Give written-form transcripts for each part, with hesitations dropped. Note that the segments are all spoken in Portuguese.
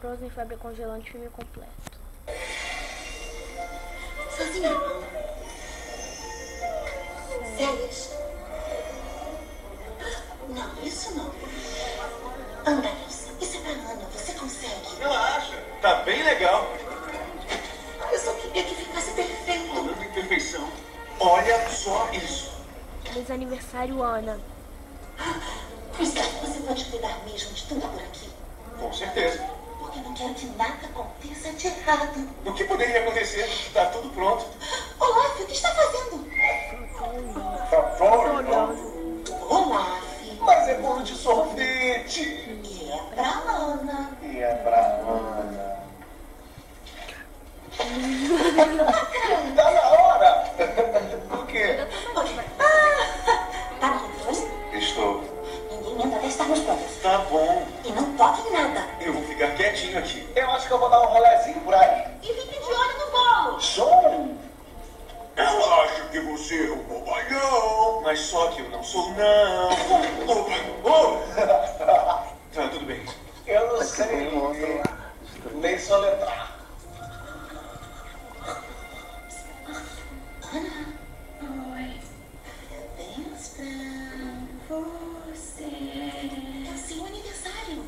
Frozen febre congelante filme completo. Sozinha? Sérias? Não, isso não. Anda, Nilson. Isso é pra Ana. Você consegue. Relaxa. Tá bem legal. Eu só queria que ficasse perfeito. Falando em perfeição, olha só isso. Feliz aniversário, Ana. Krista, você pode cuidar mesmo de tudo por aqui? Com certeza. Porque eu não quero que nada aconteça de errado. O que poderia acontecer? Tá tudo pronto. Olaf, o que está fazendo? Tá pronto. Olaf. Mas é bolo de sorvete. E é pra Ana. E é pra Ana. Tá na hora. O quê? Tá no controle? Estou. Ninguém manda até estarmos prontos. Tá bom. E não toque em nada. Eu vou ficar quietinho aqui. Eu acho que eu vou dar um rolezinho por aí. E fique de olho no bolo. Show! Eu acho que você é um bobalhão. Mas só que eu não sou, não. Opa! Oh. Tá, tudo bem. Eu não sei nem soletrar. Ana. Oi. Parabéns pra você. É o seu aniversário.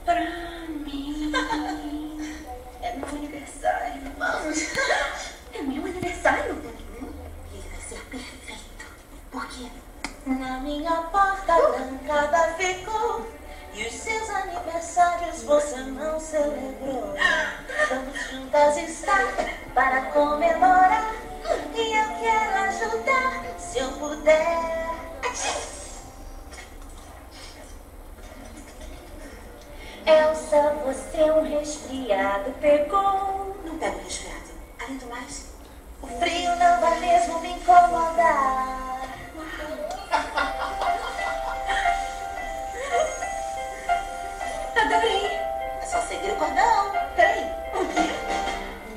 Pra mim. É meu aniversário. Vamos. É meu aniversário? Ele vai ser perfeito. Por quê? Na minha porta trancada ficou. E os seus aniversários você não celebrou. Vamos juntas estar para comemorar. E eu quero ajudar se eu puder. Elsa, você um resfriado pegou. Não pego resfriado. Além do mais, o frio não vai mesmo me incomodar. Adorei. É só seguir o cordão. Peraí. O quê?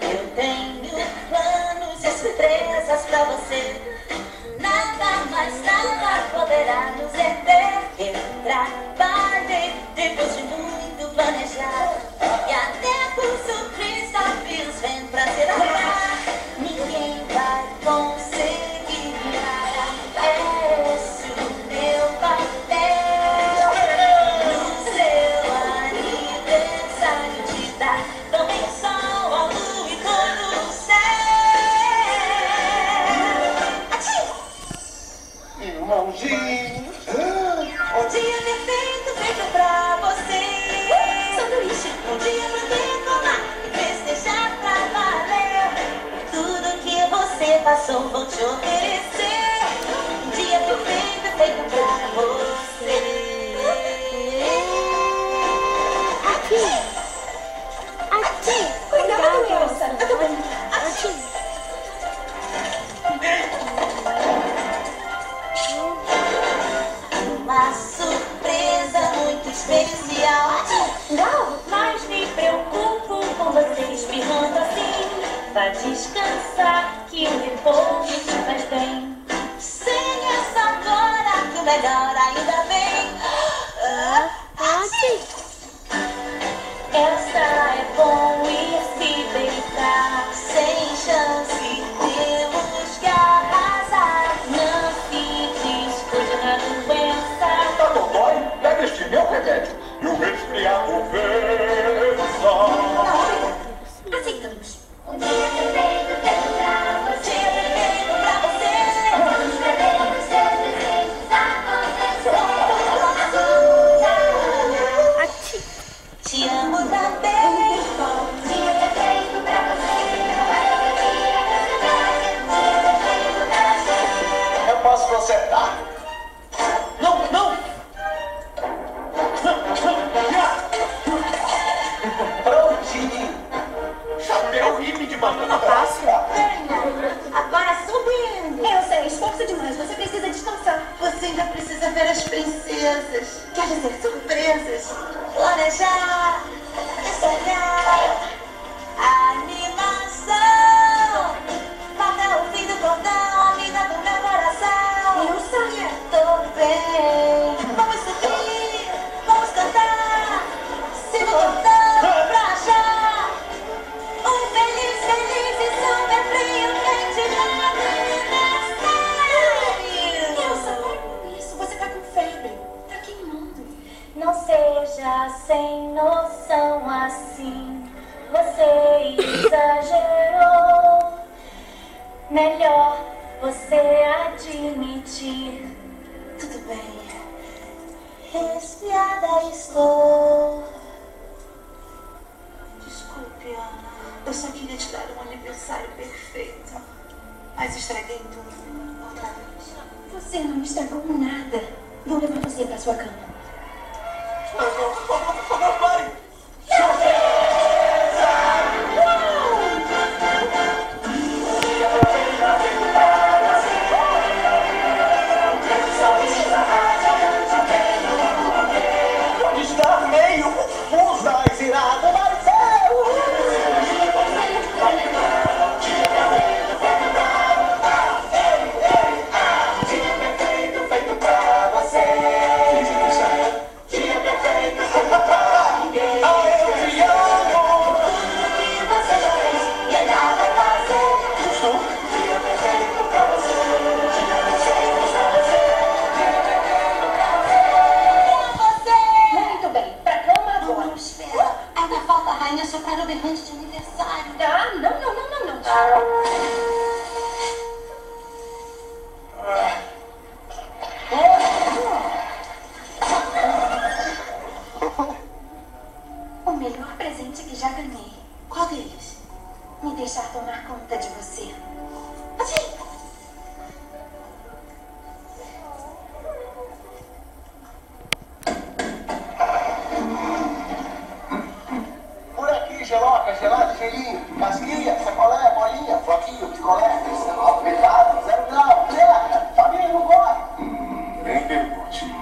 Eu tenho planos e surpresas pra você. Nada mais nada poderá nos deter. Eu trabalhei depois de muito planejar. E até curso Christopher's vem pra celebrar. Ninguém vai conseguir parar. Esse o meu papel. No seu aniversário te dar também o sol, a lua e todo o céu. Irmãozinho. Um dia perfeito feito pra você. Sanduíche. Um dia pra decolar e festejar pra valer. Tudo que você passou vou te oferecer. Um dia perfeito feito pra você. Cuidado, Elsa. Tudo bem. Uma surpresa muito especial. Não, mas me preocupo com você espirrando assim. Vá descansar que o repouso te faz bem. Sem essa agora que o melhor ainda vem. Essa é bom ir se deitar. Sem chance temos que arrasar. Não se discute na doença. Tá dodói? Pega este meu remédio. E o resfriado vença. Aceitamos. Um dia perfeito pra você. Perfeito pra você. Vamos beber os seus desejos acontecer. Te amo também. Um dia perfeito pra você. Eu posso consertar? Não, não! Prontinho! Chapéu hippie de banana passa. Agora subindo. Elsa, é esforço demais. Você precisa descansar. Você ainda precisa ver as princesas. Quer dizer, surpresas. Planejar, sonhar, animação. Até o fim do cordão, a vida do meu coração. Elsa? Tô bem. Vamos subir, vamos cantar. Siga o cordão pra seja sem noção assim. Você exagerou. Melhor você admitir. Tudo bem. Resfriada estou. Desculpe, Ana. Eu só queria te dar um aniversário perfeito. Mas estraguei tudo. Outra vez. Você não estragou nada. Vou levar você pra sua cama. Por favor, pare! Pode estar meio confusa, exirada, mas Muito bem, pra cama agora. Não, espera. Ainda falta a rainha soprar o berrante de aniversário. Ah, não. O melhor presente que já ganhei. Qual deles? Me deixar tomar conta de você. por aqui, geloca, gelado, gelinho, casquinha, sacolé, bolinha, floquinho, picolé, pesado, 0 grau, terra, família não corre. Nem pergunte.